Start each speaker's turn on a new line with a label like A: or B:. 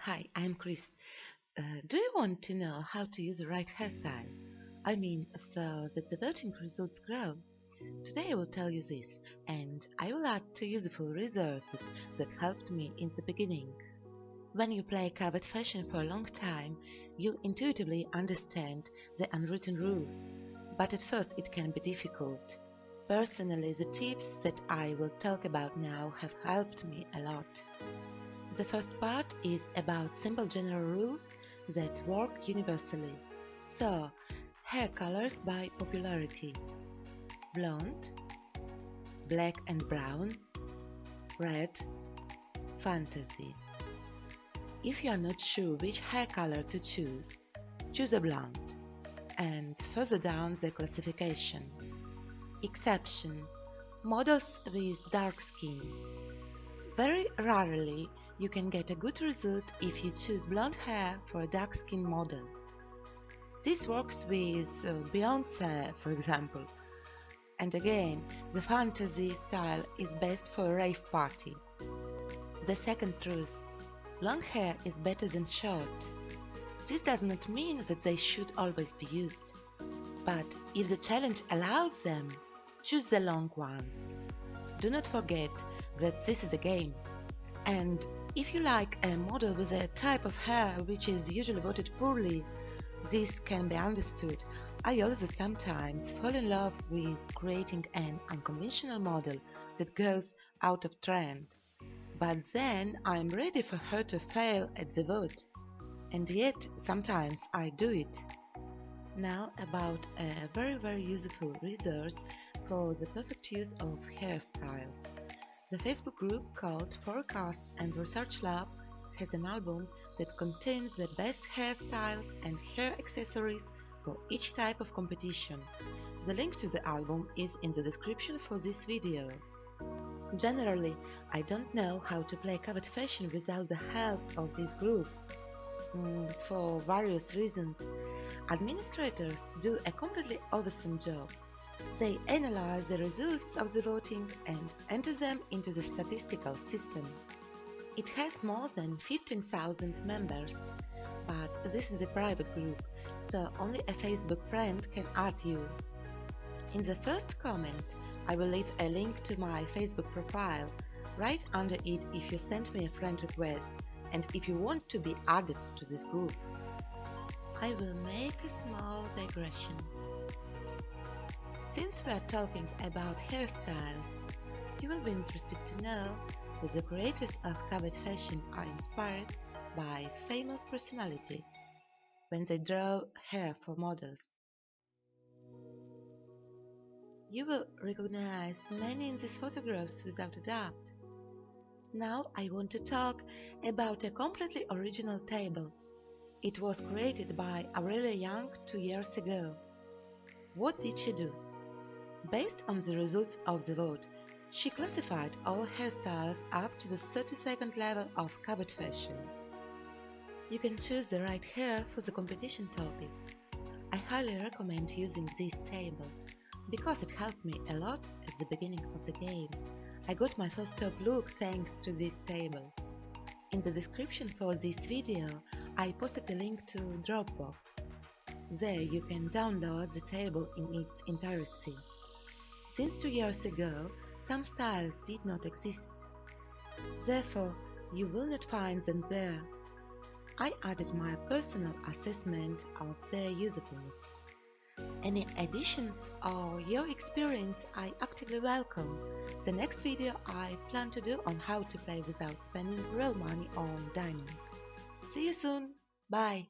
A: Hi, I'm Chris. Do you want to know how to use the right hairstyle? So that the voting results grow. Today I will tell you this, and I will add two useful resources that helped me in the beginning. When you play covet fashion for a long time, you intuitively understand the unwritten rules, but at first it can be difficult. Personally, the tips that I will talk about now have helped me a lot. The first part is about simple general rules that work universally. So, hair colors by popularity: blonde, black and brown, red, fantasy. If you are not sure which hair color to choose a blonde. And further down the classification. Exception: models with dark skin. Very rarely you can get a good result if you choose blonde hair for a dark skin model. This works with Beyoncé, for example. And again, the fantasy style is best for a rave party. The second truth: long hair is better than short. This does not mean that they should always be used. But if the challenge allows them, choose the long ones. Do not forget that this is a game. And if you like a model with a type of hair which is usually voted poorly, this can be understood. I also sometimes fall in love with creating an unconventional model that goes out of trend. But then I'm ready for her to fail at the vote. And yet sometimes I do it. Now about a very useful resource for the perfect use of hairstyles. The Facebook group called Forecast and Research Lab has an album that contains the best hairstyles and hair accessories for each type of competition. The link to the album is in the description for this video. Generally, I don't know how to play covet fashion without the help of this group. For various reasons. Administrators do a completely awesome job. They analyze the results of the voting and enter them into the statistical system. It has more than 15,000 members, but this is a private group, so only a Facebook friend can add you. In the first comment, I will leave a link to my Facebook profile. Right under it if you send me a friend request and if you want to be added to this group. I will make a small digression. Since we are talking about hairstyles, you will be interested to know that the creators of covet fashion are inspired by famous personalities when they draw hair for models. You will recognize many in these photographs without a doubt. Now I want to talk about a completely original table. It was created by Aurelia Young 2 years ago. What did she do? Based on the results of the vote, she classified all hairstyles up to the 32nd level of covet fashion. You can choose the right hair for the competition topic. I highly recommend using this table, because it helped me a lot at the beginning of the game. I got my first top look thanks to this table. In the description for this video, I posted a link to Dropbox. There you can download the table in its entirety. Since 2 years ago, some styles did not exist. Therefore, you will not find them there. I added my personal assessment of their usefulness. Any additions or your experience I actively welcome. The next video I plan to do on how to play without spending real money on dining. See you soon. Bye.